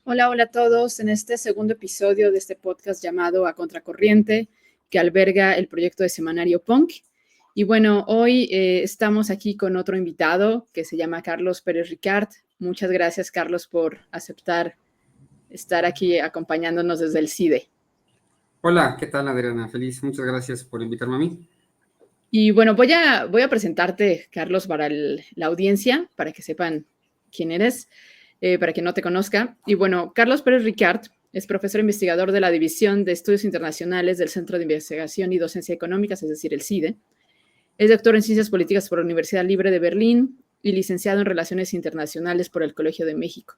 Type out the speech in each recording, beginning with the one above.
Hola, hola a todos. En este segundo episodio de este podcast llamado A Contracorriente, que alberga el proyecto de Semanario Punk. Y bueno, hoy estamos aquí con otro invitado que se llama Carlos Pérez Ricart. Muchas gracias, Carlos, por aceptar estar aquí acompañándonos desde el CIDE. Hola, ¿qué tal, Adriana? Feliz, muchas gracias por invitarme a mí. Y bueno, voy a presentarte, Carlos, para la audiencia, para que sepan quién eres, para quien no te conozca. Y bueno, Carlos Pérez Ricart es profesor investigador de la División de Estudios Internacionales del Centro de Investigación y Docencia Económicas, es decir, el CIDE. Es doctor en Ciencias Políticas por la Universidad Libre de Berlín y licenciado en Relaciones Internacionales por el Colegio de México.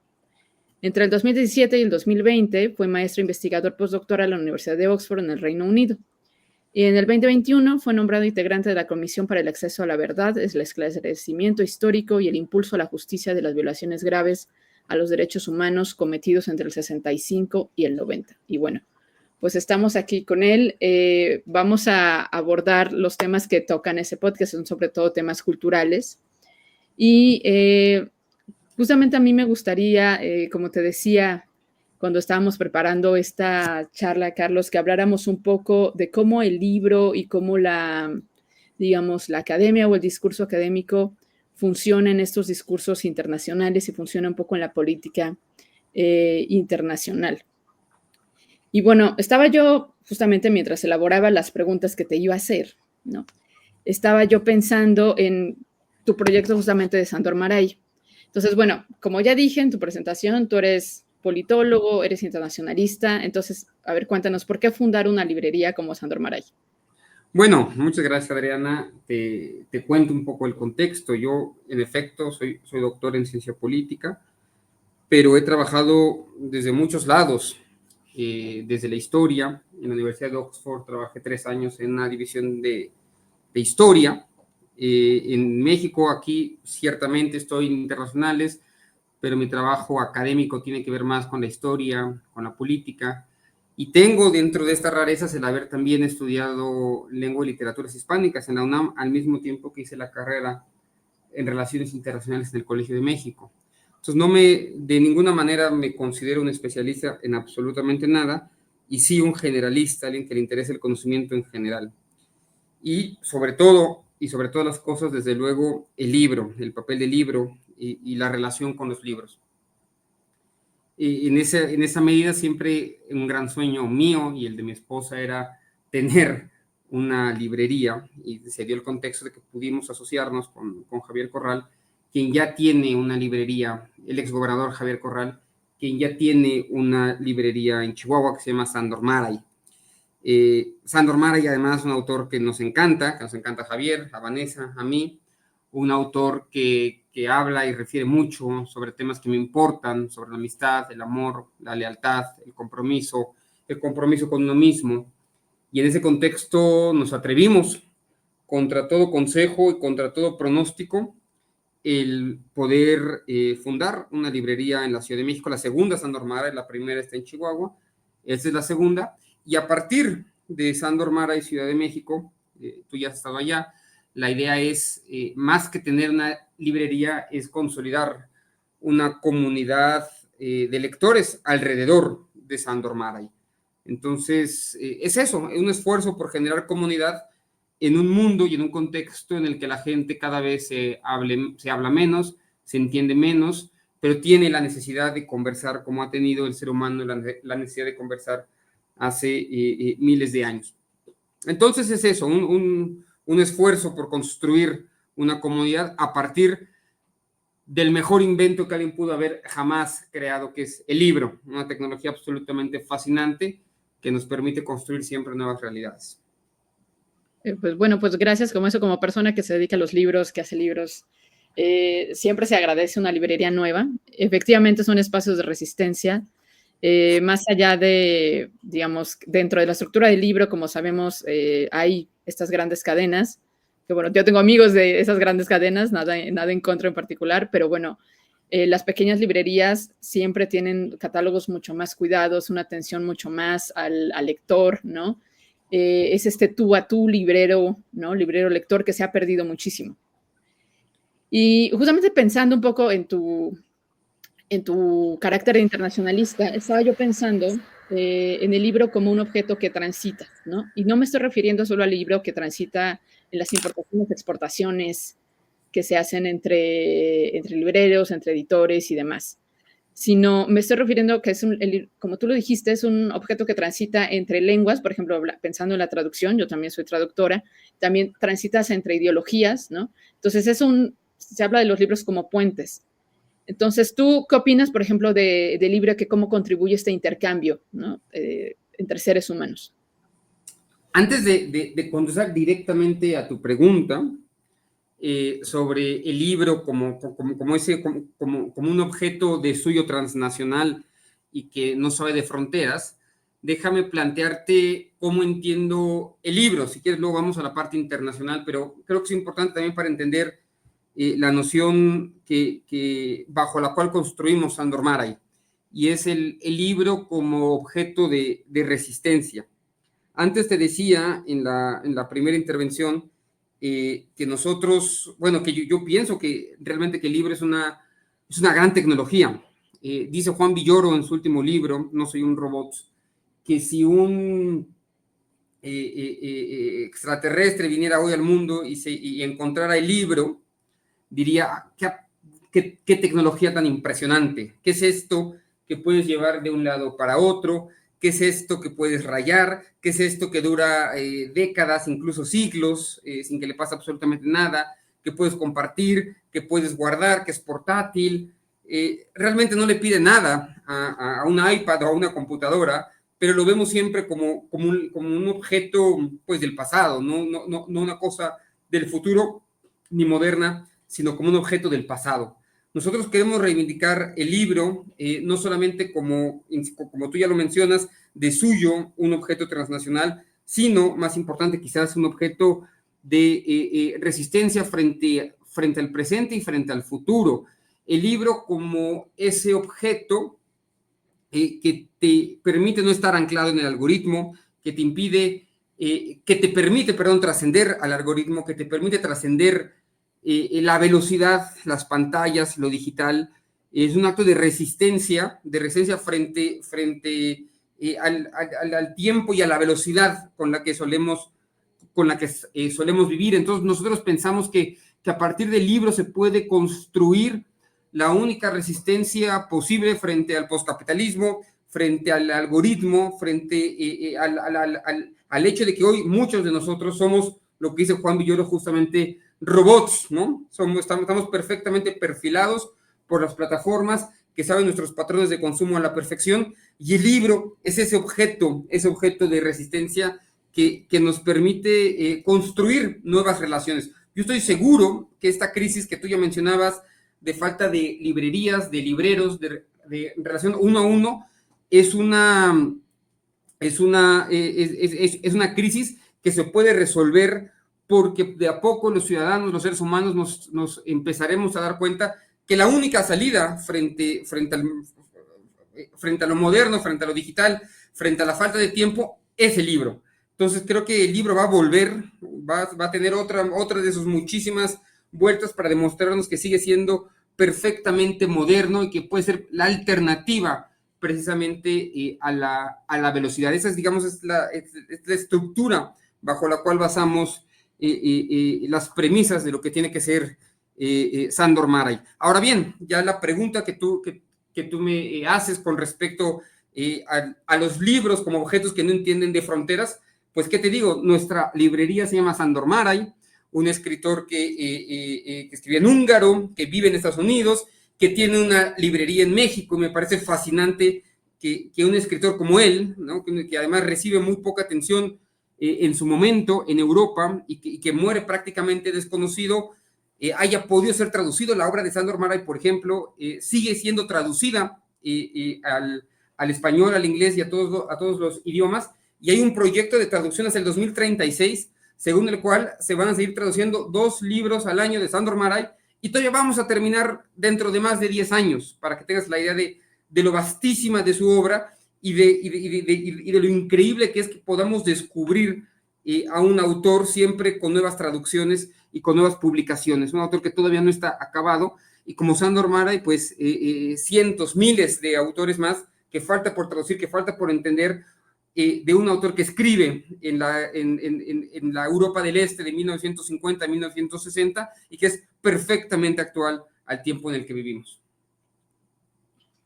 Entre el 2017 y el 2020 fue maestro investigador postdoctoral en la Universidad de Oxford en el Reino Unido. Y en el 2021 fue nombrado integrante de la Comisión para el Acceso a la Verdad, el esclarecimiento histórico y el impulso a la justicia de las violaciones graves a los derechos humanos cometidos entre el 65 y el 90. Y bueno, pues estamos aquí con él. Vamos a abordar los temas que tocan ese podcast, son sobre todo temas culturales. Y justamente a mí me gustaría, como te decía, cuando estábamos preparando esta charla, Carlos, que habláramos un poco de cómo el libro y cómo digamos, la academia o el discurso académico funciona en estos discursos internacionales y funciona un poco en la política internacional. Y bueno, estaba yo justamente mientras elaboraba las preguntas que te iba a hacer, ¿no? Estaba yo pensando en tu proyecto justamente de Sándor Márai. Entonces, bueno, como ya dije en tu presentación, tú eres politólogo, eres internacionalista. Entonces, a ver, cuéntanos, ¿por qué fundar una librería como Sándor Márai? Bueno, muchas gracias, Adriana. Te cuento un poco el contexto. Yo, en efecto, soy doctor en ciencia política, pero he trabajado desde muchos lados, desde la historia. En la Universidad de Oxford trabajé 3 años en una división de historia. En México, aquí, ciertamente estoy en internacionales, pero mi trabajo académico tiene que ver más con la historia, con la política. Y tengo dentro de estas rarezas el haber también estudiado lengua y literaturas hispánicas en la UNAM, al mismo tiempo que hice la carrera en Relaciones Internacionales en el Colegio de México. Entonces, de ninguna manera me considero un especialista en absolutamente nada, y sí un generalista, alguien que le interesa el conocimiento en general. Y sobre todas las cosas, desde luego, el libro, el papel del libro y la relación con los libros. Y en esa medida siempre un gran sueño mío y el de mi esposa era tener una librería, y se dio el contexto de que pudimos asociarnos con Javier Corral, quien ya tiene una librería, el exgobernador Javier Corral, quien ya tiene una librería en Chihuahua que se llama Sándor Márai. Sándor Márai, además, un autor que nos encanta a Javier, a Vanessa, a mí, un autor que habla y refiere mucho sobre temas que me importan, sobre la amistad, el amor, la lealtad, el compromiso con uno mismo. Y en ese contexto nos atrevimos, contra todo consejo y contra todo pronóstico, el poder fundar una librería en la Ciudad de México, la segunda Sándor Márai, la primera está en Chihuahua, esta es la segunda, y a partir de Sándor Márai y Ciudad de México, tú ya has estado allá, la idea es, más que tener una librería, es consolidar una comunidad de lectores alrededor de Sándor Márai. Entonces, es eso, es un esfuerzo por generar comunidad en un mundo y en un contexto en el que la gente cada vez se habla menos, se entiende menos, pero tiene la necesidad de conversar como ha tenido el ser humano la necesidad de conversar hace miles de años. Entonces es eso, un esfuerzo por construir una comunidad a partir del mejor invento que alguien pudo haber jamás creado, que es el libro, una tecnología absolutamente fascinante que nos permite construir siempre nuevas realidades. Pues bueno, pues gracias como eso, como persona que se dedica a los libros, que hace libros, siempre se agradece una librería nueva. Efectivamente son espacios de resistencia, más allá de, digamos, dentro de la estructura del libro, como sabemos, hay estas grandes cadenas, que bueno, yo tengo amigos de esas grandes cadenas, nada en contra en particular, pero bueno, las pequeñas librerías siempre tienen catálogos mucho más cuidados, una atención mucho más al lector, ¿no? Es este tú a tú librero, ¿no? Librero lector que se ha perdido muchísimo. Y justamente pensando un poco en tu carácter de internacionalista, estaba yo pensando en el libro como un objeto que transita, ¿no? Y no me estoy refiriendo solo al libro que transita en las importaciones, exportaciones que se hacen entre libreros, entre editores y demás, sino me estoy refiriendo que es, como tú lo dijiste, es un objeto que transita entre lenguas, por ejemplo, pensando en la traducción, yo también soy traductora, también transitas entre ideologías, ¿no? Entonces se habla de los libros como puentes. Entonces, ¿tú qué opinas, por ejemplo, de libro, que cómo contribuye este intercambio, ¿no? Entre seres humanos? Antes de contestar directamente a tu pregunta sobre el libro como un objeto de estudio transnacional y que no sabe de fronteras, déjame plantearte cómo entiendo el libro. Si quieres, luego vamos a la parte internacional, pero creo que es importante también para entender la noción bajo la cual construimos Sándor Márai, y es el libro como objeto de resistencia. Antes te decía en la primera intervención que nosotros, bueno, que yo pienso que realmente que el libro es una gran tecnología. Dice Juan Villoro en su último libro, No soy un robot, que si un extraterrestre viniera hoy al mundo y encontrara el libro, diría, ¿qué tecnología tan impresionante? ¿Qué es esto que puedes llevar de un lado para otro? ¿Qué es esto que puedes rayar? ¿Qué es esto que dura décadas, incluso siglos, sin que le pase absolutamente nada? Que puedes compartir, que puedes guardar, que es portátil. Realmente no le pide nada a un iPad o a una computadora, pero lo vemos siempre como un objeto pues, del pasado, no una cosa del futuro ni moderna, sino como un objeto del pasado. Nosotros queremos reivindicar el libro, no solamente como tú ya lo mencionas, de suyo, un objeto transnacional, sino, más importante quizás, un objeto de resistencia frente al presente y frente al futuro. El libro como ese objeto que te permite no estar anclado en el algoritmo, que te permite, trascender al algoritmo, que te permite trascender la velocidad, las pantallas, lo digital. Es un acto de resistencia frente al tiempo y a la velocidad con la que solemos vivir. Entonces nosotros pensamos que a partir del libro se puede construir la única resistencia posible frente al poscapitalismo, frente al algoritmo, frente al hecho de que hoy muchos de nosotros somos, lo que dice Juan Villoro, justamente robots, ¿no? Estamos perfectamente perfilados por las plataformas que saben nuestros patrones de consumo a la perfección, y el libro es ese objeto de resistencia que nos permite construir nuevas relaciones. Yo estoy seguro que esta crisis que tú ya mencionabas, de falta de librerías, de libreros, de relación uno a uno, es una crisis que se puede resolver porque de a poco los ciudadanos, los seres humanos, nos empezaremos a dar cuenta que la única salida frente a lo moderno, frente a lo digital, frente a la falta de tiempo, es el libro. Entonces creo que el libro va a volver, va a tener otra de sus muchísimas vueltas para demostrarnos que sigue siendo perfectamente moderno y que puede ser la alternativa precisamente a la velocidad. Esa es, digamos, es la estructura bajo la cual basamos las premisas de lo que tiene que ser Sándor Márai. Ahora bien, ya la pregunta que tú me haces con respecto a los libros como objetos que no entienden de fronteras, pues, ¿qué te digo? Nuestra librería se llama Sándor Márai, un escritor que escribe en húngaro, que vive en Estados Unidos, que tiene una librería en México, y me parece fascinante que un escritor como él, ¿no? que además recibe muy poca atención en su momento en Europa y que muere prácticamente desconocido, haya podido ser traducido. La obra de Sándor Márai, por ejemplo, sigue siendo traducida al español, al inglés y a todos los idiomas, y hay un proyecto de traducción hasta el 2036, según el cual se van a seguir traduciendo 2 libros al año de Sándor Márai, y todavía vamos a terminar dentro de más de 10 años, para que tengas la idea de lo vastísima de su obra y de lo increíble que es que podamos descubrir a un autor siempre con nuevas traducciones y con nuevas publicaciones, un autor que todavía no está acabado y como Sándor Márai, pues cientos, miles de autores más que falta por traducir, que falta por entender, de un autor que escribe en la Europa del Este de 1950 a 1960 y que es perfectamente actual al tiempo en el que vivimos.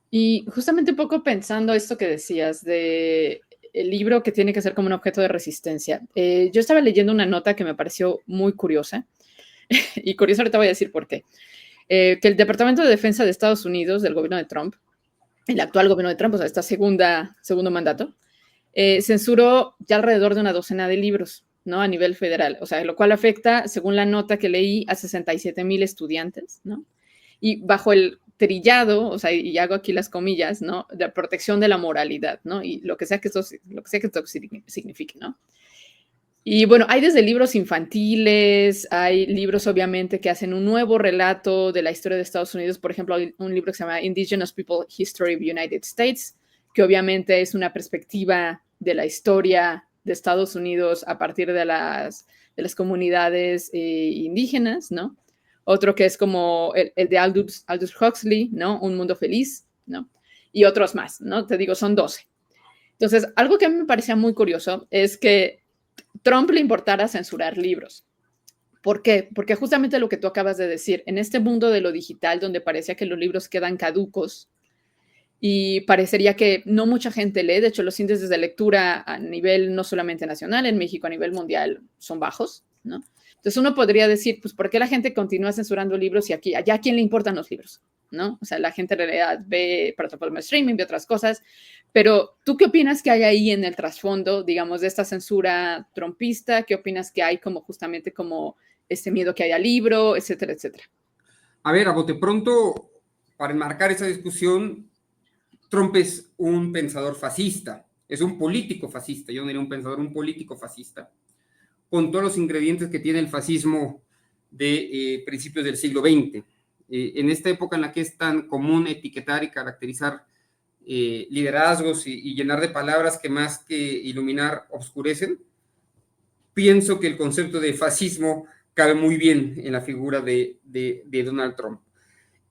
Y justamente un poco pensando esto que decías de el libro que tiene que ser como un objeto de resistencia. Yo estaba leyendo una nota que me pareció muy curiosa, y curioso ahorita voy a decir por qué. Que el Departamento de Defensa de Estados Unidos, del gobierno de Trump, el actual gobierno de Trump, o sea, esta segundo mandato, censuró ya alrededor de una docena de libros, ¿no? A nivel federal, o sea, lo cual afecta, según la nota que leí, a 67,000 estudiantes, ¿no? Y bajo el trillado, o sea, y hago aquí las comillas, ¿no? De protección de la moralidad, ¿no? Y lo que sea que esto signifique, ¿no? Y bueno, hay desde libros infantiles, hay libros obviamente que hacen un nuevo relato de la historia de Estados Unidos. Por ejemplo, hay un libro que se llama Indigenous People History of the United States, que obviamente es una perspectiva de la historia de Estados Unidos a partir de las comunidades indígenas, ¿no? Otro que es como el de Aldous Huxley, ¿no? Un mundo feliz, ¿no? Y otros más, ¿no? Te digo, son 12. Entonces, algo que a mí me parecía muy curioso es que Trump le importara censurar libros. ¿Por qué? Porque justamente lo que tú acabas de decir, en este mundo de lo digital, donde parecía que los libros quedan caducos y parecería que no mucha gente lee, de hecho los índices de lectura a nivel no solamente nacional, en México a nivel mundial son bajos, ¿no? Entonces uno podría decir, pues, ¿por qué la gente continúa censurando libros y aquí, allá a quién le importan los libros? ¿No? O sea, la gente en realidad ve plataformas de streaming, ve otras cosas, pero ¿tú qué opinas que hay ahí en el trasfondo, digamos, de esta censura trumpista? ¿Qué opinas que hay como justamente como este miedo que hay al libro, etcétera, etcétera? A ver, a bote pronto, para enmarcar esa discusión, Trump es un pensador fascista, es un político fascista, yo no diría un pensador, un político fascista, con todos los ingredientes que tiene el fascismo de principios del siglo XX. En esta época en la que es tan común etiquetar y caracterizar liderazgos y llenar de palabras que más que iluminar obscurecen, pienso que el concepto de fascismo cabe muy bien en la figura de Donald Trump.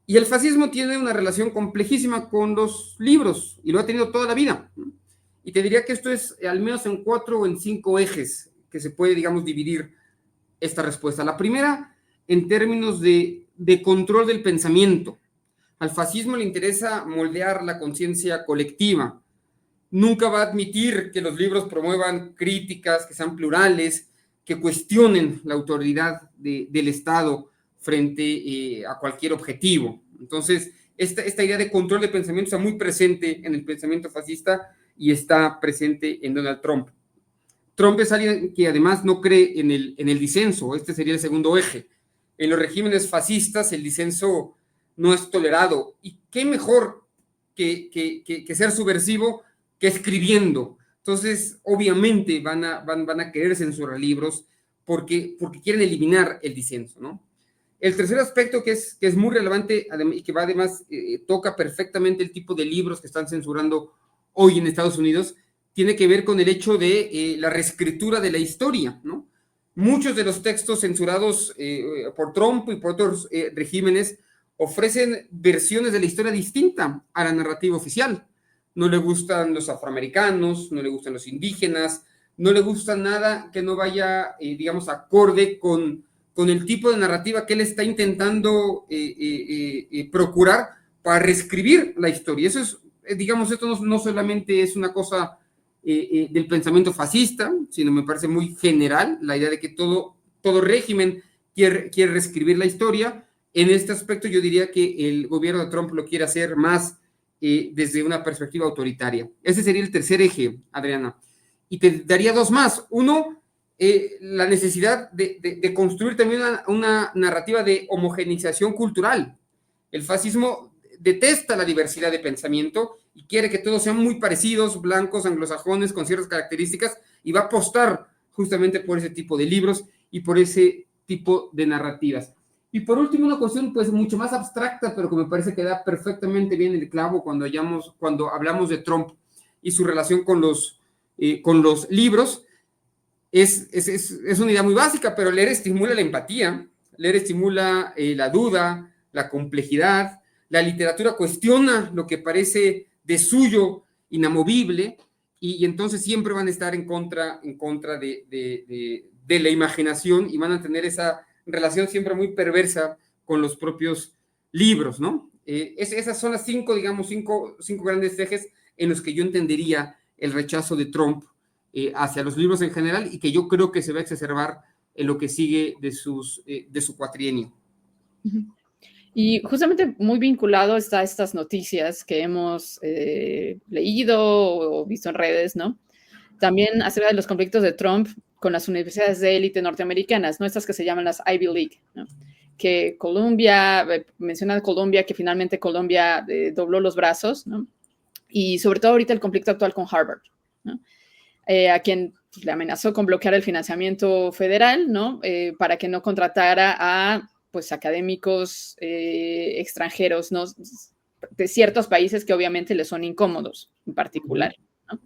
Y el fascismo tiene una relación complejísima con los libros, y lo ha tenido toda la vida. Y te diría que esto es al menos en 4 o en 5 ejes que se puede, digamos, dividir esta respuesta. La primera, en términos de control del pensamiento. Al fascismo le interesa moldear la conciencia colectiva. Nunca va a admitir que los libros promuevan críticas que sean plurales, que cuestionen la autoridad del Estado frente a cualquier objetivo. Entonces, esta idea de control de pensamiento está muy presente en el pensamiento fascista y está presente en Donald Trump. Trump es alguien que además no cree en el disenso. Este sería el segundo eje. En los regímenes fascistas el disenso no es tolerado. ¿Y qué mejor que ser subversivo que escribiendo? Entonces, obviamente van a querer censurar libros porque quieren eliminar el disenso, ¿no? El tercer aspecto que es muy relevante y que va además toca perfectamente el tipo de libros que están censurando hoy en Estados Unidos, tiene que ver con el hecho de la reescritura de la historia, ¿no? Muchos de los textos censurados por Trump y por otros regímenes ofrecen versiones de la historia distinta a la narrativa oficial. No le gustan los afroamericanos, no le gustan los indígenas, no le gusta nada que no vaya, digamos, acorde con el tipo de narrativa que él está intentando procurar para reescribir la historia. Eso es, digamos, esto no solamente es una cosa del pensamiento fascista, sino me parece muy general la idea de que todo régimen quiere reescribir la historia. En este aspecto yo diría que el gobierno de Trump lo quiere hacer más desde una perspectiva autoritaria. Ese sería el tercer eje, Adriana. Y te daría 2 más. Uno, la necesidad de construir también una narrativa de homogeneización cultural. El fascismo detesta la diversidad de pensamiento y quiere que todos sean muy parecidos, blancos, anglosajones, con ciertas características, y va a apostar justamente por ese tipo de libros y por ese tipo de narrativas. Y por último, una cuestión pues mucho más abstracta, pero que me parece que da perfectamente bien el clavo cuando hablamos de Trump y su relación con los libros. Es una idea muy básica, pero leer estimula la empatía, leer estimula la duda, la complejidad. La literatura cuestiona lo que parece de suyo, inamovible, y entonces siempre van a estar en contra de la imaginación, y van a tener esa relación siempre muy perversa con los propios libros, ¿no? Esas son las cinco grandes ejes en los que yo entendería el rechazo de Trump hacia los libros en general, y que yo creo que se va a exacerbar en lo que sigue de su cuatrienio. Y justamente muy vinculado está estas noticias que hemos leído o visto en redes, ¿no? También acerca de los conflictos de Trump con las universidades de élite norteamericanas, ¿no? Estas que se llaman las Ivy League, ¿no? Que Colombia, menciona Colombia, que finalmente Colombia dobló los brazos, ¿no? Y sobre todo ahorita el conflicto actual con Harvard, ¿no? A quien pues, le amenazó con bloquear el financiamiento federal, ¿no? Para que no contratara a pues, académicos extranjeros, ¿no? De ciertos países que obviamente le son incómodos en particular, ¿no?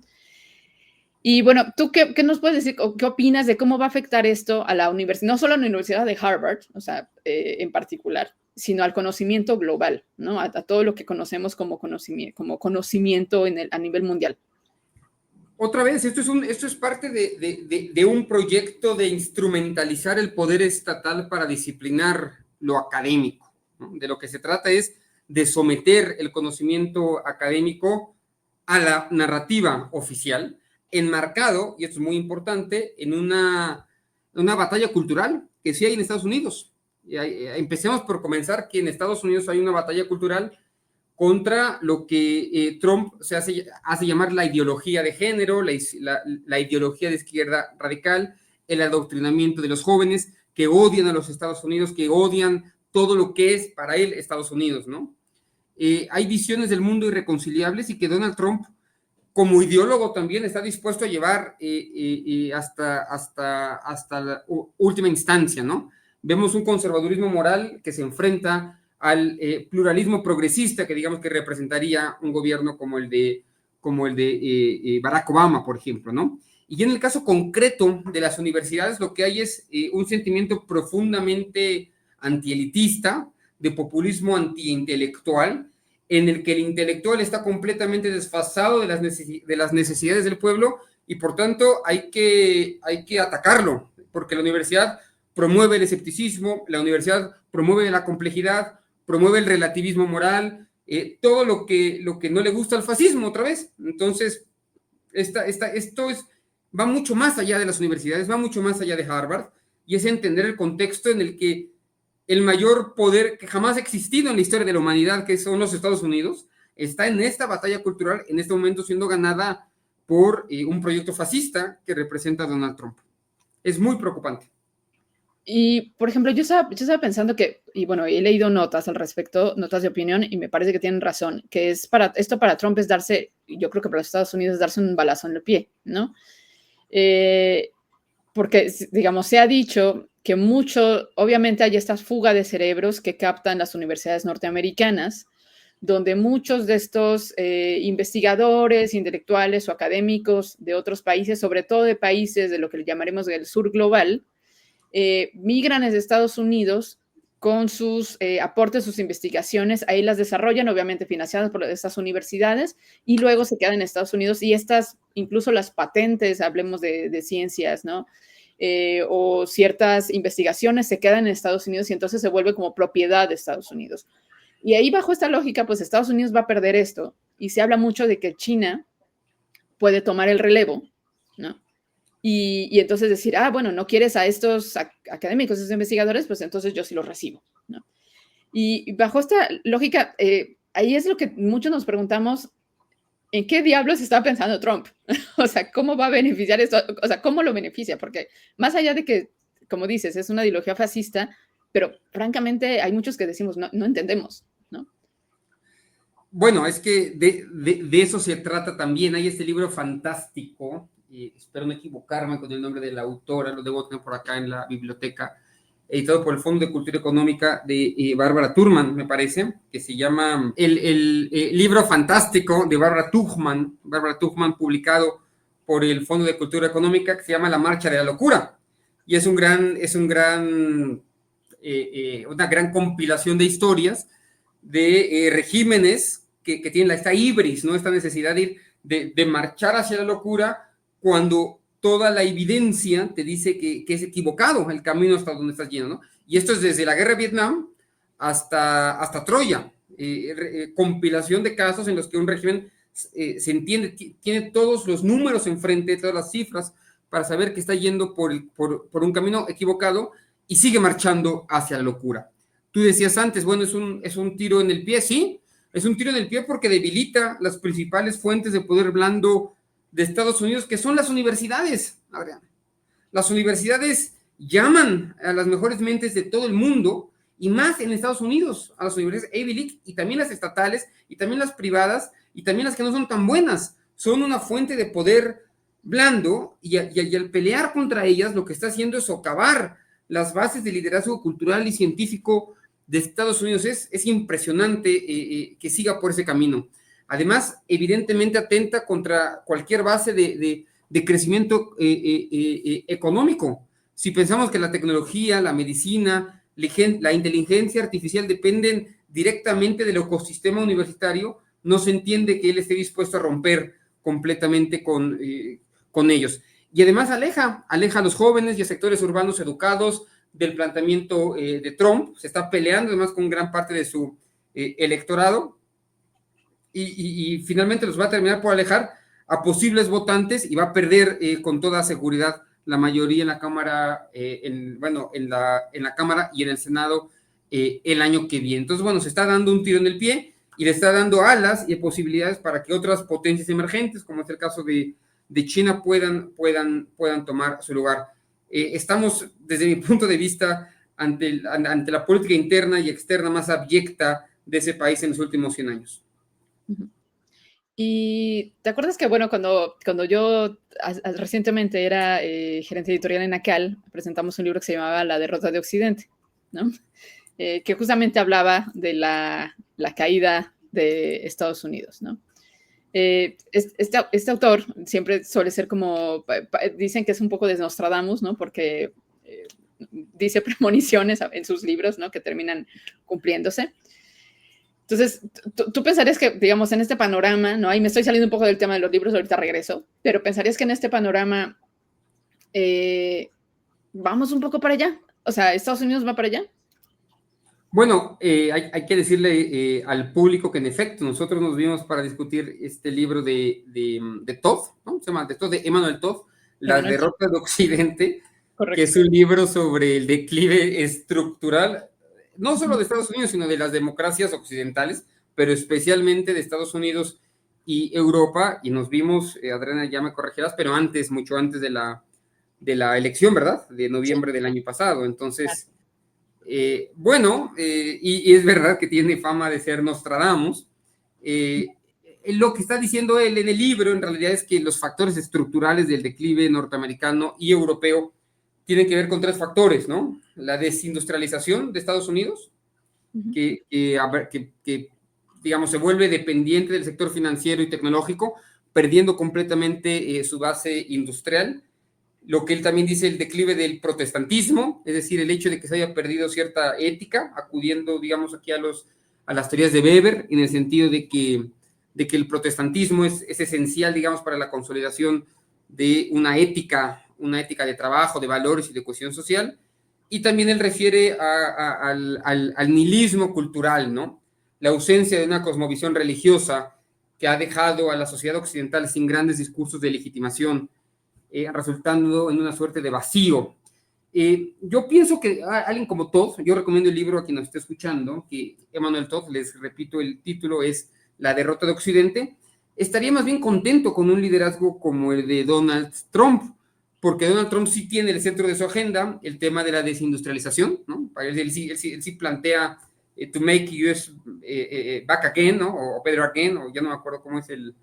Y bueno, ¿tú qué nos puedes decir? ¿Qué opinas de cómo va a afectar esto a la universidad? No solo a la Universidad de Harvard, o sea, en particular, sino al conocimiento global, ¿no? A todo lo que conocemos como conocimiento a nivel mundial. Otra vez, esto es parte de un proyecto de instrumentalizar el poder estatal para disciplinar lo académico, ¿no? De lo que se trata es de someter el conocimiento académico a la narrativa oficial, enmarcado, y esto es muy importante, en una batalla cultural que sí hay en Estados Unidos. Empecemos por comenzar que en Estados Unidos hay una batalla cultural contra lo que Trump se hace llamar la ideología de género, la ideología de izquierda radical, el adoctrinamiento de los jóvenes que odian a los Estados Unidos, que odian todo lo que es para él Estados Unidos, ¿no? Hay visiones del mundo irreconciliables, y que Donald Trump, como ideólogo, también está dispuesto a llevar hasta la última instancia, ¿no? Vemos un conservadurismo moral que se enfrenta al pluralismo progresista que digamos que representaría un gobierno como el de Barack Obama, por ejemplo, ¿no? Y en el caso concreto de las universidades, lo que hay es un sentimiento profundamente antielitista, de populismo antiintelectual, en el que el intelectual está completamente desfasado de las necesidades del pueblo, y por tanto hay que atacarlo, porque la universidad promueve el escepticismo, la universidad promueve la complejidad, promueve el relativismo moral, todo lo que no le gusta al fascismo, otra vez. Entonces, esto va mucho más allá de las universidades, va mucho más allá de Harvard, y es entender el contexto en el que el mayor poder que jamás ha existido en la historia de la humanidad, que son los Estados Unidos, está en esta batalla cultural, en este momento siendo ganada por un proyecto fascista que representa a Donald Trump. Es muy preocupante. Y, por ejemplo, yo estaba pensando que, y bueno, he leído notas al respecto, notas de opinión, y me parece que tienen razón, que esto para Trump es darse, yo creo que para los Estados Unidos es darse un balazo en el pie, ¿no? Porque, digamos, se ha dicho que obviamente hay esta fuga de cerebros que captan las universidades norteamericanas, donde muchos de estos investigadores, intelectuales o académicos de otros países, sobre todo de países de lo que le llamaremos del sur global, migran desde Estados Unidos con sus aportes, sus investigaciones, ahí las desarrollan, obviamente financiadas por estas universidades, y luego se quedan en Estados Unidos, y incluso las patentes, hablemos de ciencias, ¿no? O ciertas investigaciones se quedan en Estados Unidos, y entonces se vuelve como propiedad de Estados Unidos. Y ahí, bajo esta lógica, pues Estados Unidos va a perder esto, y se habla mucho de que China puede tomar el relevo, ¿no? Y entonces decir, bueno, no quieres a estos académicos, estos investigadores, pues entonces yo sí los recibo, ¿no? Y bajo esta lógica, ahí es lo que muchos nos preguntamos, ¿en qué diablos está pensando Trump? O sea, ¿cómo va a beneficiar esto? O sea, ¿cómo lo beneficia? Porque más allá de que, como dices, es una ideología fascista, pero francamente hay muchos que decimos, no entendemos, ¿no? Bueno, es que de eso se trata también. Hay este libro fantástico, espero no equivocarme con el nombre de la autora, lo debo tener por acá en la biblioteca, editado por el Fondo de Cultura Económica de Barbara Tuchman, me parece, que se llama el libro fantástico de Barbara Tuchman, publicado por el Fondo de Cultura Económica, que se llama La Marcha de la Locura. Y es un gran una gran compilación de historias de regímenes que tienen esta ibris, ¿no? Esta necesidad de marchar hacia la locura cuando toda la evidencia te dice que es equivocado el camino hasta donde estás yendo, ¿no? Y esto es desde la guerra de Vietnam hasta Troya, compilación de casos en los que un régimen se entiende, tiene todos los números enfrente, todas las cifras, para saber que está yendo por un camino equivocado y sigue marchando hacia la locura. Tú decías antes, bueno, es un tiro en el pie, sí, es un tiro en el pie porque debilita las principales fuentes de poder blando de Estados Unidos, que son las universidades, Adrián. Las universidades llaman a las mejores mentes de todo el mundo, y más en Estados Unidos, a las universidades Ivy League, y también las estatales, y también las privadas, y también las que no son tan buenas. Son una fuente de poder blando, y al pelear contra ellas, lo que está haciendo es socavar las bases de liderazgo cultural y científico de Estados Unidos. Es impresionante que siga por ese camino. Además, evidentemente atenta contra cualquier base de crecimiento económico. Si pensamos que la tecnología, la medicina, la inteligencia artificial dependen directamente del ecosistema universitario, no se entiende que él esté dispuesto a romper completamente con ellos. Y además aleja a los jóvenes y a sectores urbanos educados del planteamiento de Trump. Se está peleando además con gran parte de su electorado, y finalmente los va a terminar por alejar a posibles votantes, y va a perder con toda seguridad la mayoría en la Cámara, en la Cámara y en el Senado el año que viene. Entonces, bueno, se está dando un tiro en el pie y le está dando alas y posibilidades para que otras potencias emergentes, como es el caso de China, puedan tomar su lugar. Estamos, desde mi punto de vista, ante la política interna y externa más abyecta de ese país en los últimos 100 años. Y te acuerdas que, bueno, cuando yo recientemente era gerente editorial en ACAL, presentamos un libro que se llamaba La derrota de Occidente, ¿no? Que justamente hablaba de la caída de Estados Unidos, ¿no? Este autor siempre suele ser como, dicen que es un poco de Nostradamus, ¿no? Porque dice premoniciones en sus libros, ¿no? Que terminan cumpliéndose. Entonces, tú pensarías que, digamos, en este panorama, ¿no? Ahí me estoy saliendo un poco del tema de los libros, ahorita regreso, pero pensarías que en este panorama vamos un poco para allá. O sea, ¿Estados Unidos va para allá? Bueno, hay que decirle al público que en efecto nosotros nos vimos para discutir este libro de Todd, ¿no? Se llama de Emmanuel Todd, La derrota de Occidente. Correcto. Que es un libro sobre el declive estructural, no solo de Estados Unidos, sino de las democracias occidentales, pero especialmente de Estados Unidos y Europa. Y nos vimos, Adriana, ya me corregirás, pero mucho antes de la elección, ¿verdad? De noviembre del año pasado. Entonces, y es verdad que tiene fama de ser Nostradamus. Lo que está diciendo él en el libro, en realidad, es que los factores estructurales del declive norteamericano y europeo tienen que ver con 3 factores, ¿no? La desindustrialización de Estados Unidos, que digamos, se vuelve dependiente del sector financiero y tecnológico, perdiendo completamente su base industrial. Lo que él también dice, el declive del protestantismo, es decir, el hecho de que se haya perdido cierta ética, acudiendo, digamos, aquí a las teorías de Weber, en el sentido de que el protestantismo es esencial, digamos, para la consolidación de una ética de trabajo, de valores y de cohesión social. Y también él refiere al nihilismo cultural, ¿no? La ausencia de una cosmovisión religiosa que ha dejado a la sociedad occidental sin grandes discursos de legitimación, resultando en una suerte de vacío. Yo pienso que alguien como Todd, yo recomiendo el libro a quien nos esté escuchando, que Emmanuel Todd, les repito, el título es La derrota de Occidente, estaría más bien contento con un liderazgo como el de Donald Trump, porque Donald Trump sí tiene en el centro de su agenda el tema de la desindustrialización, ¿no? Él sí plantea to make US back again, ¿no? O better again, o ya no me acuerdo cómo es el...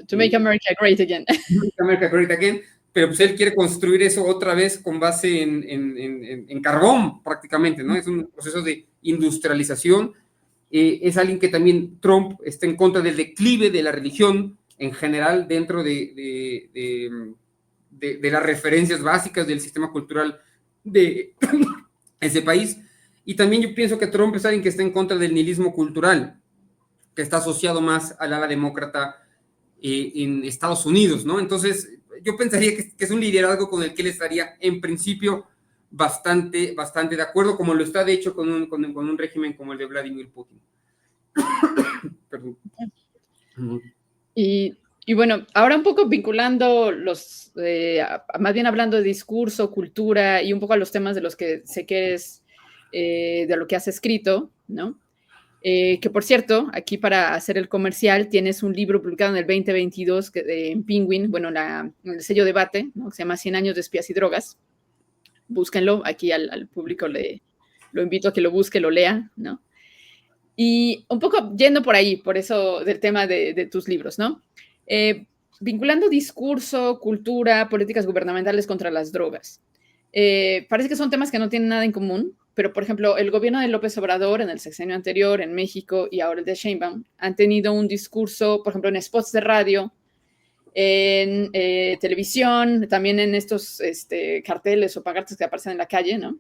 To make America great again. Make America great again, pero pues él quiere construir eso otra vez con base en carbón prácticamente, ¿no? Es un proceso de industrialización. Es alguien que también Trump está en contra del declive de la religión en general dentro de las referencias básicas del sistema cultural de ese país. Y también yo pienso que Trump es alguien que está en contra del nihilismo cultural, que está asociado más al ala demócrata en Estados Unidos, ¿no? Entonces, yo pensaría que es un liderazgo con el que él estaría, en principio, bastante de acuerdo, como lo está, de hecho, con un régimen como el de Vladimir Putin. Perdón. Y bueno, ahora un poco vinculando más bien hablando de discurso, cultura y un poco a los temas de los que sé que es, de lo que has escrito, ¿no? Que por cierto, aquí para hacer el comercial, tienes un libro publicado en el 2022 en Penguin, bueno, en el sello Debate, ¿no? Que se llama 100 años de espías y drogas. Búsquenlo, aquí al público lo invito a que lo busque, lo lea, ¿no? Y un poco yendo por ahí, por eso del tema de tus libros, ¿no? Vinculando discurso, cultura, políticas gubernamentales contra las drogas. Parece que son temas que no tienen nada en común, pero por ejemplo, el gobierno de López Obrador en el sexenio anterior en México y ahora el de Sheinbaum han tenido un discurso, por ejemplo, en spots de radio, en televisión, también en estos carteles o pancartas que aparecen en la calle, ¿no?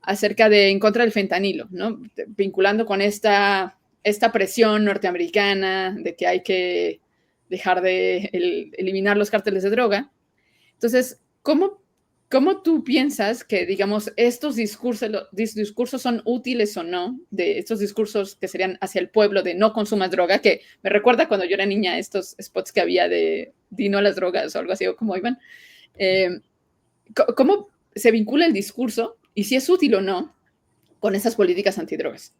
Acerca de en contra del fentanilo, ¿no? Vinculando con esta presión norteamericana de que hay que dejar de eliminar los cárteles de droga. Entonces, ¿cómo tú piensas que, digamos, estos discursos son útiles o no, de estos discursos que serían hacia el pueblo de no consumas droga, que me recuerda cuando yo era niña estos spots que había de di no a las drogas o algo así, o cómo iban? ¿Cómo se vincula el discurso y si es útil o no con esas políticas antidrogas?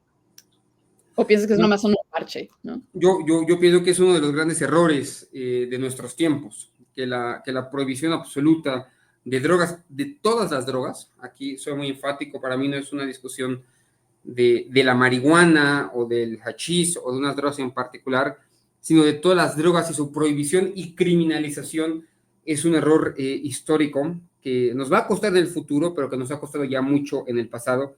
¿O piensas que es nomás un parche, no? Yo pienso que es uno de los grandes errores de nuestros tiempos, que la prohibición absoluta de drogas, de todas las drogas, aquí soy muy enfático, para mí no es una discusión de la marihuana o del hachís o de unas drogas en particular, sino de todas las drogas, y su prohibición y criminalización es un error histórico que nos va a costar en el futuro, pero que nos ha costado ya mucho en el pasado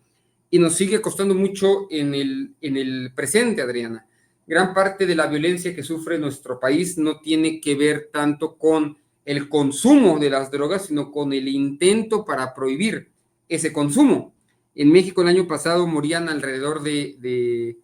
y nos sigue costando mucho en el presente, Adriana. Gran parte de la violencia que sufre nuestro país no tiene que ver tanto con el consumo de las drogas, sino con el intento para prohibir ese consumo. En México el año pasado morían alrededor de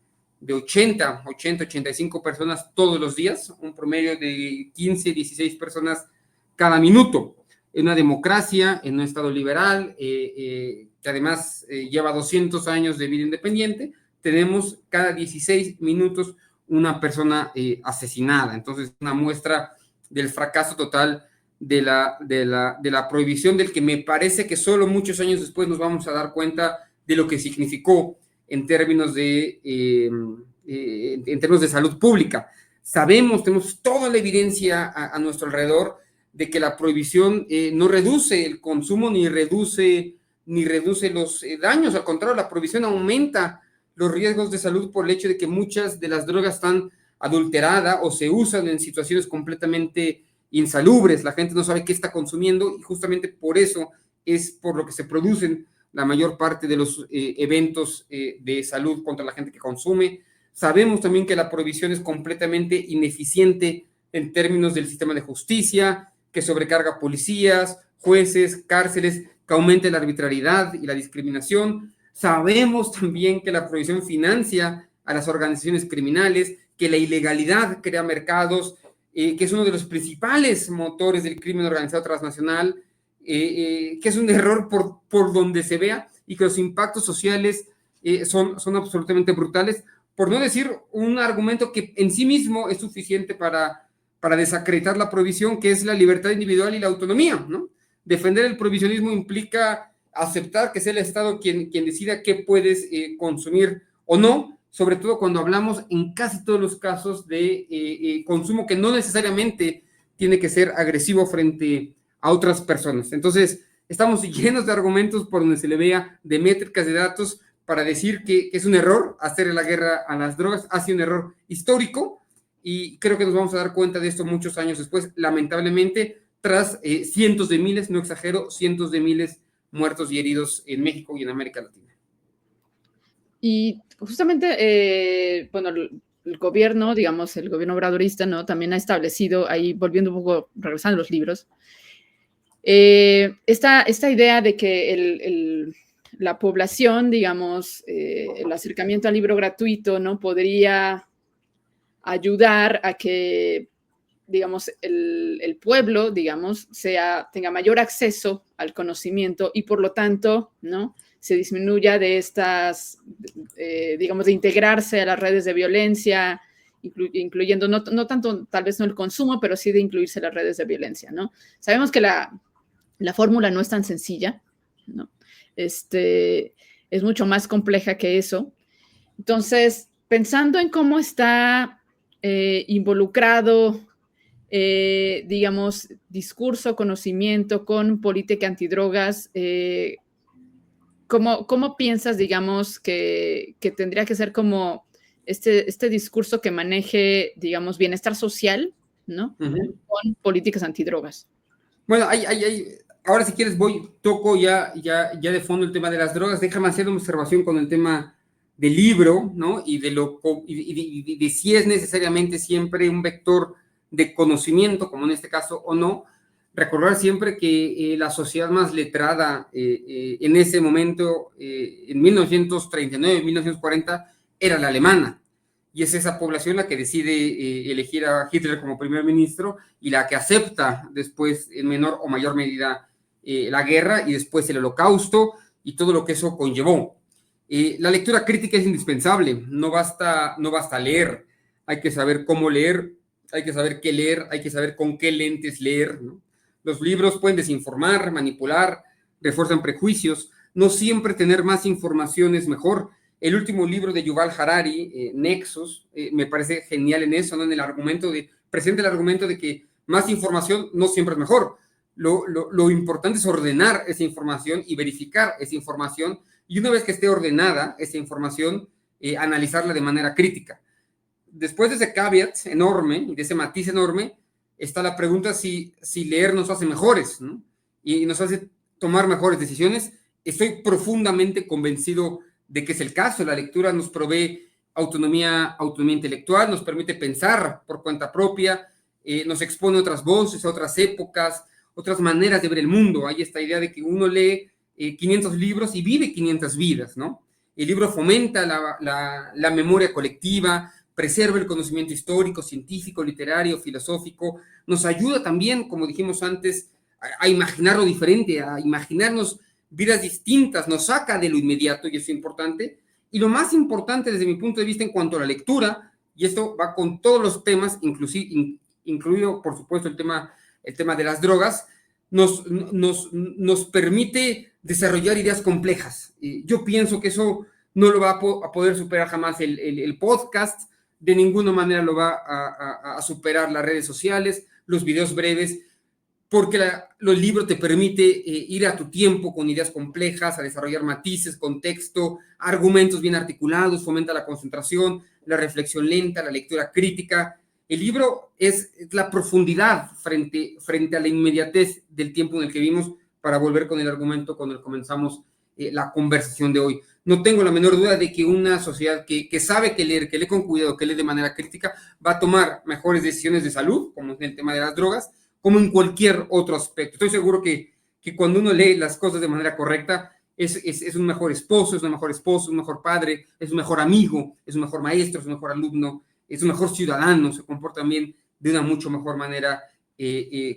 85 personas todos los días, un promedio de 15, 16 personas cada minuto. En una democracia, en un estado liberal, que además lleva 200 años de vida independiente, tenemos cada 16 minutos una persona asesinada. Entonces, una muestra del fracaso total de la prohibición, del que me parece que solo muchos años después nos vamos a dar cuenta de lo que significó en términos de salud pública. Sabemos, tenemos toda la evidencia a nuestro alrededor de que la prohibición no reduce el consumo ni reduce los daños. Al contrario, la prohibición aumenta los riesgos de salud por el hecho de que muchas de las drogas están adulteradas o se usan en situaciones completamente insalubres. La gente no sabe qué está consumiendo y justamente por eso es por lo que se producen la mayor parte de los eventos de salud contra la gente que consume. Sabemos también que la prohibición es completamente ineficiente en términos del sistema de justicia, que sobrecarga policías, jueces, cárceles, que aumente la arbitrariedad y la discriminación. Sabemos también que la prohibición financia a las organizaciones criminales, que la ilegalidad crea mercados, que es uno de los principales motores del crimen organizado transnacional, que es un error por donde se vea, y que los impactos sociales son absolutamente brutales, por no decir un argumento que en sí mismo es suficiente para desacreditar la prohibición, que es la libertad individual y la autonomía, ¿no? Defender el prohibicionismo implica aceptar que sea el Estado quien decida qué puedes consumir o no, sobre todo cuando hablamos en casi todos los casos de consumo que no necesariamente tiene que ser agresivo frente a otras personas. Entonces, estamos llenos de argumentos por donde se le vea, de métricas, de datos, para decir que es un error hacer la guerra a las drogas, ha sido un error histórico, y creo que nos vamos a dar cuenta de esto muchos años después, lamentablemente, tras cientos de miles, no exagero, cientos de miles muertos y heridos en México y en América Latina. Y justamente, bueno, el gobierno, digamos, el gobierno obradorista, ¿no? También ha establecido, ahí volviendo un poco, regresando a los libros, esta idea de que la población, digamos, el acercamiento al libro gratuito, ¿no? Podría ayudar a que, digamos, el pueblo, digamos, tenga mayor acceso al conocimiento y por lo tanto, ¿no? Se disminuya de estas, digamos, de integrarse a las redes de violencia, incluyendo, no tanto, tal vez no el consumo, pero sí de incluirse en las redes de violencia, ¿no? Sabemos que la fórmula no es tan sencilla, ¿no? Es mucho más compleja que eso. Entonces, pensando en cómo está involucrado, digamos, discurso, conocimiento con política antidrogas, ¿cómo piensas, digamos, que tendría que ser como este discurso que maneje, digamos, bienestar social, ¿no? Con políticas antidrogas. Bueno, ahora si quieres toco ya de fondo el tema de las drogas. Déjame hacer una observación con el tema del libro, ¿no? Y de si es necesariamente siempre un vector de conocimiento, como en este caso, o no. Recordar siempre que la sociedad más letrada en ese momento, en 1939, 1940, era la alemana. Y es esa población la que decide elegir a Hitler como primer ministro y la que acepta después, en menor o mayor medida, la guerra y después el holocausto y todo lo que eso conllevó. La lectura crítica es indispensable, no basta leer, hay que saber cómo leer, hay que saber qué leer, hay que saber con qué lentes leer, ¿no? Los libros pueden desinformar, manipular, refuerzan prejuicios, no siempre tener más información es mejor. El último libro de Yuval Harari, Nexos, me parece genial en eso, ¿no? En el argumento presenta el argumento de que más información no siempre es mejor. Lo importante es ordenar esa información y verificar esa información, y una vez que esté ordenada esa información, analizarla de manera crítica. Después de ese caveat enorme y de ese matiz enorme, está la pregunta si leer nos hace mejores, ¿no? Y nos hace tomar mejores decisiones. Estoy profundamente convencido de que es el caso. La lectura nos provee autonomía intelectual, nos permite pensar por cuenta propia, nos expone otras voces, otras épocas, otras maneras de ver el mundo. Hay esta idea de que uno lee 500 libros y vive 500 vidas, ¿no? El libro fomenta la memoria colectiva, preserva el conocimiento histórico, científico, literario, filosófico, nos ayuda también, como dijimos antes, a imaginar lo diferente, a imaginarnos vidas distintas, nos saca de lo inmediato, y eso es importante. Y lo más importante desde mi punto de vista en cuanto a la lectura, y esto va con todos los temas, incluido por supuesto el tema de las drogas, nos permite desarrollar ideas complejas. Yo pienso que eso no lo va a poder superar jamás el podcast, de ninguna manera lo va a superar las redes sociales, los videos breves, porque los libros te permite ir a tu tiempo con ideas complejas, a desarrollar matices, contexto, argumentos bien articulados, fomenta la concentración, la reflexión lenta, la lectura crítica. El libro es la profundidad frente a la inmediatez del tiempo en el que vivimos, para volver con el argumento con el que comenzamos la conversación de hoy. No tengo la menor duda de que una sociedad que sabe que leer, que lee con cuidado, que lee de manera crítica, va a tomar mejores decisiones de salud, como en el tema de las drogas, como en cualquier otro aspecto. Estoy seguro que cuando uno lee las cosas de manera correcta, es un mejor esposo, es un mejor esposo, un mejor padre, es un mejor amigo, es un mejor maestro, es un mejor alumno, es un mejor ciudadano, se comporta también de una mucho mejor manera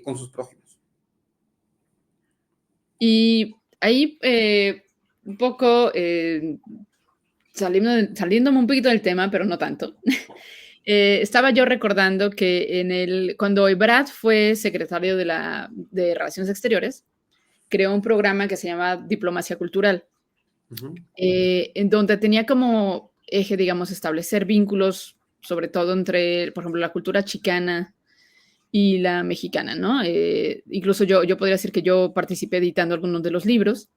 con sus prójimos. Y ahí un poco saliéndome un poquito del tema, pero no tanto. Estaba yo recordando que cuando Ebrard fue secretario de Relaciones Exteriores, creó un programa que se llama Diplomacia Cultural, en donde tenía como eje, digamos, establecer vínculos, sobre todo entre, por ejemplo, la cultura chicana y la mexicana, ¿no? Incluso yo podría decir que yo participé editando algunos de los libros.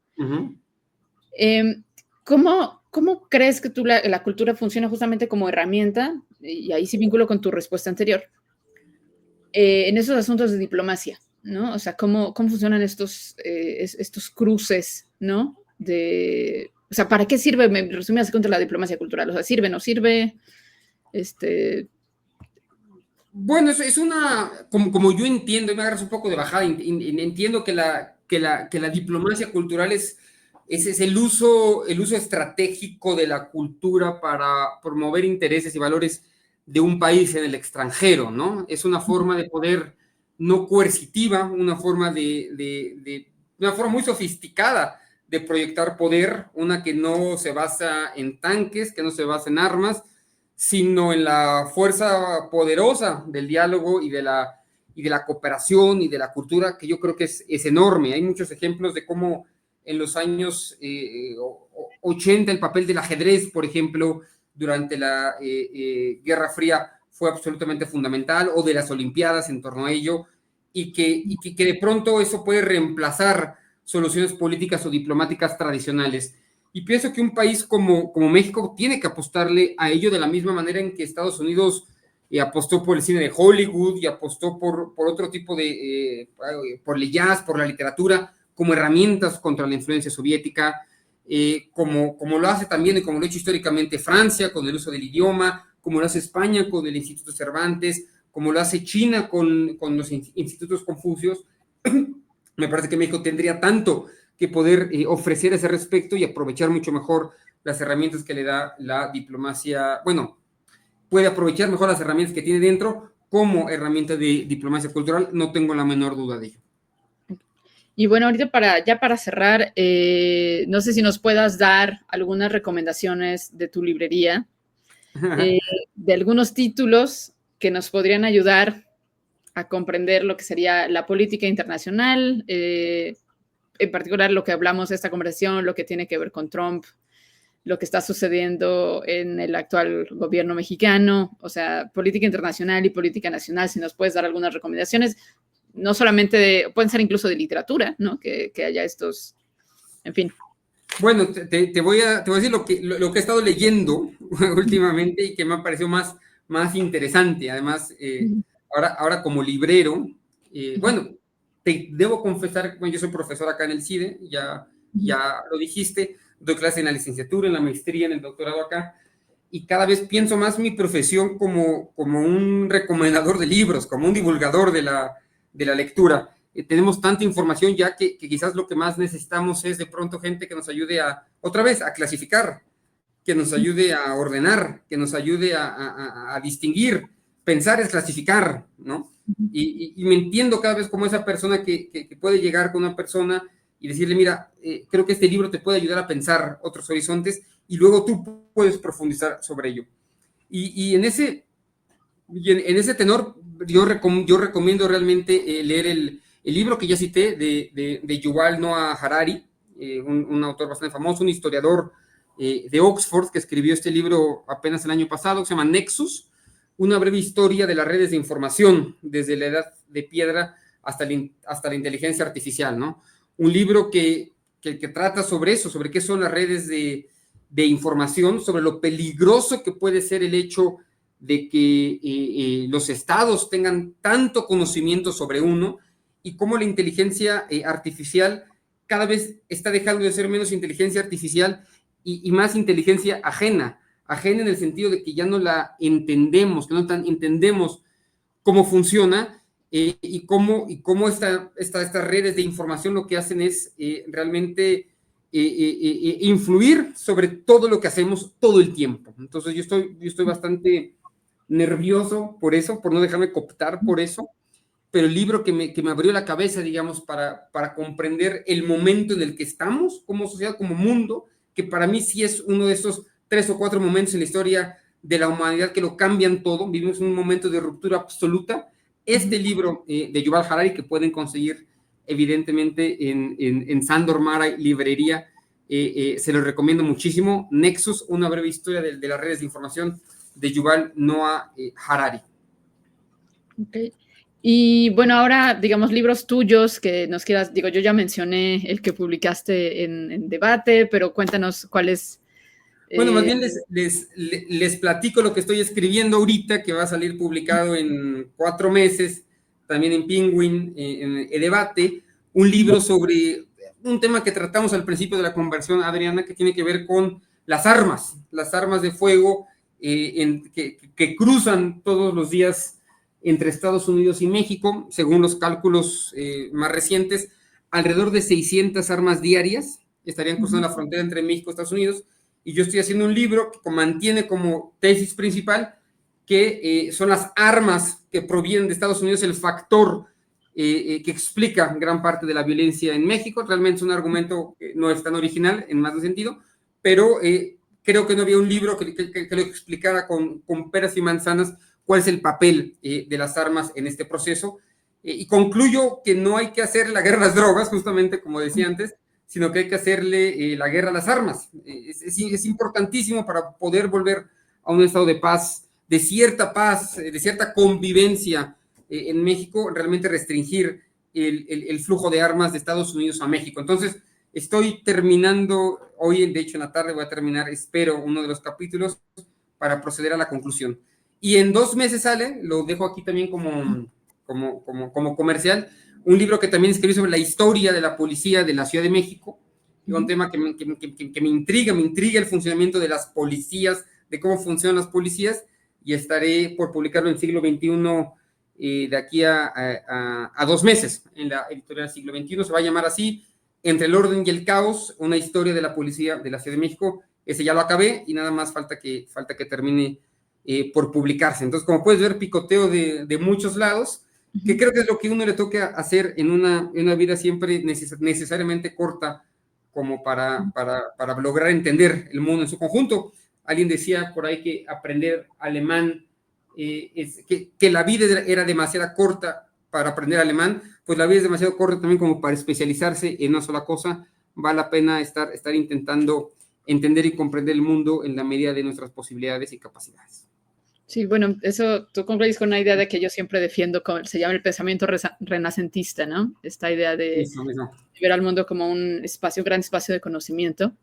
¿Cómo crees que la cultura funciona justamente como herramienta? Y ahí sí vínculo con tu respuesta anterior. En esos asuntos de diplomacia, ¿no? O sea, ¿cómo funcionan estos cruces, ¿no? O sea, ¿para qué sirve? Me resumías contra la diplomacia cultural. O sea, ¿sirve, no sirve? Bueno, es como yo entiendo, y me agarras un poco de bajada, entiendo que la diplomacia cultural es ese es el uso estratégico de la cultura para promover intereses y valores de un país en el extranjero, ¿no? Es una forma de poder no coercitiva, una forma una forma muy sofisticada de proyectar poder, una que no se basa en tanques, que no se basa en armas, sino en la fuerza poderosa del diálogo y de la cooperación y de la cultura, que yo creo que es enorme. Hay muchos ejemplos de cómo en los años 80 el papel del ajedrez, por ejemplo, durante la Guerra Fría fue absolutamente fundamental, o de las Olimpiadas en torno a ello, y que de pronto eso puede reemplazar soluciones políticas o diplomáticas tradicionales. Y pienso que un país como México tiene que apostarle a ello de la misma manera en que Estados Unidos apostó por el cine de Hollywood y apostó por otro tipo por el jazz, por la literatura, como herramientas contra la influencia soviética, como lo hace también y como lo ha hecho históricamente Francia con el uso del idioma, como lo hace España con el Instituto Cervantes, como lo hace China con los institutos Confucios. Me parece que México tendría tanto que poder ofrecer a ese respecto y aprovechar mucho mejor las herramientas que le da la diplomacia. Bueno, puede aprovechar mejor las herramientas que tiene dentro como herramienta de diplomacia cultural, no tengo la menor duda de ello. Y bueno, ahorita para cerrar, no sé si nos puedas dar algunas recomendaciones de tu librería, de algunos títulos que nos podrían ayudar a comprender lo que sería la política internacional, en particular lo que hablamos de esta conversación, lo que tiene que ver con Trump, lo que está sucediendo en el actual gobierno mexicano, o sea, política internacional y política nacional, si nos puedes dar algunas recomendaciones, no solamente pueden ser incluso de literatura, ¿no? Que haya estos, en fin. Bueno, te voy a decir lo que he estado leyendo últimamente y que me ha parecido más interesante. Además, ahora como librero, bueno, te debo confesar, bueno, yo soy profesor acá en el CIDE, ya lo dijiste, doy clase en la licenciatura, en la maestría, en el doctorado acá, y cada vez pienso más mi profesión como un recomendador de libros, como un divulgador de la lectura. Tenemos tanta información ya que quizás lo que más necesitamos es de pronto gente que nos ayude otra vez, a clasificar, que nos ayude a ordenar, que nos ayude a distinguir. Pensar es clasificar, ¿no? Y me entiendo cada vez como esa persona que puede llegar con una persona y decirle, mira, creo que este libro te puede ayudar a pensar otros horizontes y luego tú puedes profundizar sobre ello. Y en ese tenor, yo recomiendo realmente leer el libro que ya cité de Yuval Noah Harari, un autor bastante famoso, un historiador de Oxford, que escribió este libro apenas el año pasado, que se llama Nexus, una breve historia de las redes de información, desde la edad de piedra hasta la inteligencia artificial, ¿no? Un libro que trata sobre eso, sobre qué son las redes de información, sobre lo peligroso que puede ser el hecho de que los estados tengan tanto conocimiento sobre uno y cómo la inteligencia artificial cada vez está dejando de ser menos inteligencia artificial y más inteligencia ajena en el sentido de que ya no la entendemos, que no entendemos cómo funciona y cómo estas redes de información lo que hacen es realmente influir sobre todo lo que hacemos todo el tiempo. Entonces yo estoy bastante nervioso por eso, por no dejarme cooptar por eso, pero el libro que me abrió la cabeza, digamos, para comprender el momento en el que estamos como sociedad, como mundo, que para mí sí es uno de esos 3 o 4 momentos en la historia de la humanidad que lo cambian todo. Vivimos un momento de ruptura absoluta. Este libro de Yuval Harari, que pueden conseguir evidentemente en Sándor Mara librería, se lo recomiendo muchísimo. Nexus, una breve historia de las redes de información de Yuval Noah Harari. Okay. Y bueno, ahora, digamos, libros tuyos que nos quieras, digo, yo ya mencioné el que publicaste en Debate, pero cuéntanos cuáles. Bueno, más bien les platico lo que estoy escribiendo ahorita, que va a salir publicado en 4 meses, también en Penguin, en Debate, un libro sobre un tema que tratamos al principio de la conversación, Adriana, que tiene que ver con las armas de fuego que cruzan todos los días entre Estados Unidos y México, según los cálculos más recientes, alrededor de 600 armas diarias estarían cruzando la frontera entre México y Estados Unidos, y yo estoy haciendo un libro que mantiene como tesis principal que son las armas que provienen de Estados Unidos, el factor que explica gran parte de la violencia en México. Realmente es un argumento que no es tan original en más de sentido, pero creo que no había un libro que lo explicara con peras y manzanas cuál es el papel de las armas en este proceso. Y concluyo que no hay que hacer la guerra a las drogas, justamente como decía antes, sino que hay que hacerle la guerra a las armas. Es importantísimo para poder volver a un estado de paz, de cierta convivencia en México, realmente restringir el flujo de armas de Estados Unidos a México. Entonces, estoy terminando, hoy de hecho en la tarde voy a terminar, espero, uno de los capítulos para proceder a la conclusión. Y en 2 meses sale, lo dejo aquí también como comercial, un libro que también escribí sobre la historia de la policía de la Ciudad de México, un tema que me intriga el funcionamiento de las policías, de cómo funcionan las policías, y estaré por publicarlo en Siglo XXI de aquí a 2 meses, en la editorial Siglo XXI, se va a llamar así, Entre el orden y el caos, una historia de la policía de la Ciudad de México. Ese ya lo acabé y nada más falta que termine por publicarse. Entonces, como puedes ver, picoteo de muchos lados, que creo que es lo que uno le toca hacer en una vida siempre necesariamente corta, como para lograr entender el mundo en su conjunto. Alguien decía por ahí que aprender alemán, que la vida era demasiado corta para aprender alemán, pues la vida es demasiado corta también como para especializarse en una sola cosa. Vale la pena estar intentando entender y comprender el mundo en la medida de nuestras posibilidades y capacidades. Sí, bueno, eso tú concluyes con una idea de que yo siempre defiendo, se llama el pensamiento renacentista, ¿no? Esta idea de ver al mundo como un gran espacio de conocimiento.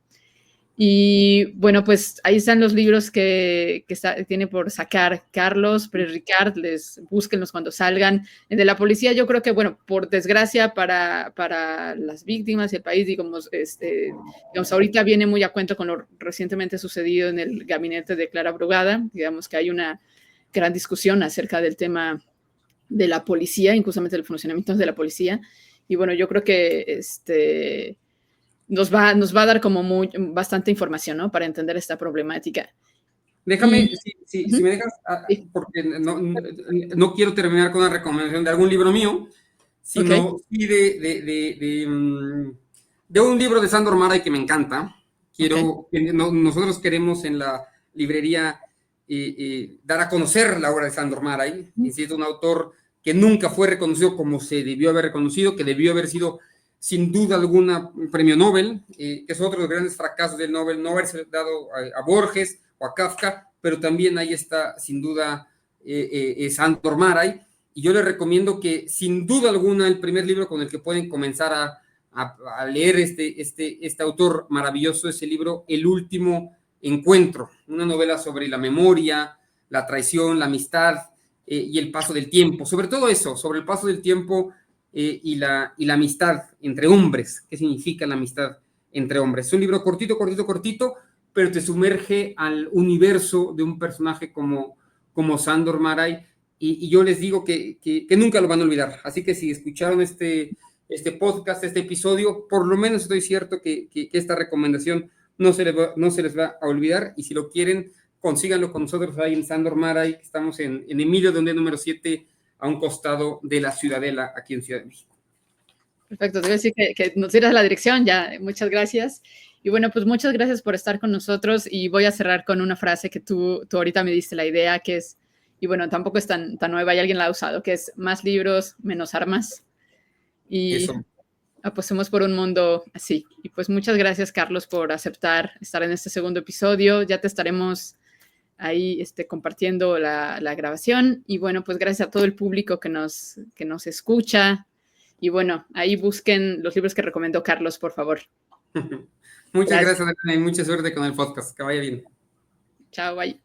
Y bueno, pues ahí están los libros que tiene por sacar Carlos Pérez Ricart, búsquenlos cuando salgan. El de la policía, yo creo que, bueno, por desgracia para las víctimas y el país, digamos, ahorita viene muy a cuento con lo recientemente sucedido en el gabinete de Clara Brugada. Digamos que hay una gran discusión acerca del tema de la policía, incluso del funcionamiento de la policía. Y bueno, yo creo que nos va a dar como bastante información, ¿no? Para entender esta problemática. Déjame, si me dejas, porque no quiero terminar con una recomendación de algún libro mío, sino sí de un libro de Sándor Márai que me encanta. Nosotros queremos en la librería dar a conocer la obra de Sándor Márai. Es un autor que nunca fue reconocido como se debió haber reconocido, que debió haber sido sin duda alguna un premio Nobel, que es otro de los grandes fracasos del Nobel, no haberse dado a Borges o a Kafka, pero también ahí está sin duda Sándor Márai, y yo les recomiendo que sin duda alguna el primer libro con el que pueden comenzar a leer este autor maravilloso es el libro El último encuentro, una novela sobre la memoria, la traición, la amistad y el paso del tiempo, sobre todo eso, sobre el paso del tiempo y la amistad entre hombres. ¿Qué significa la amistad entre hombres? Es un libro cortito, pero te sumerge al universo de un personaje como Sándor Márai, y yo les digo que nunca lo van a olvidar. Así que si escucharon este podcast, este episodio, por lo menos estoy cierto que esta recomendación no se les va a olvidar, y si lo quieren, consíganlo con nosotros ahí en Sándor Márai. Estamos en Emilio Donde número 7, a un costado de la Ciudadela, aquí en Ciudad de México. Perfecto, te voy a decir que nos dieras la dirección ya. Muchas gracias. Y bueno, pues muchas gracias por estar con nosotros, y voy a cerrar con una frase que tú ahorita me diste la idea, que es, y bueno, tampoco es tan nueva y alguien la ha usado, que es más libros, menos armas. Y apostemos por un mundo así. Y pues muchas gracias, Carlos, por aceptar estar en este segundo episodio. Ya te estaremos ahí compartiendo la grabación. Y bueno, pues gracias a todo el público que nos escucha. Y bueno, ahí busquen los libros que recomendó Carlos, por favor. Muchas gracias, y mucha suerte con el podcast. Que vaya bien. Chao, bye.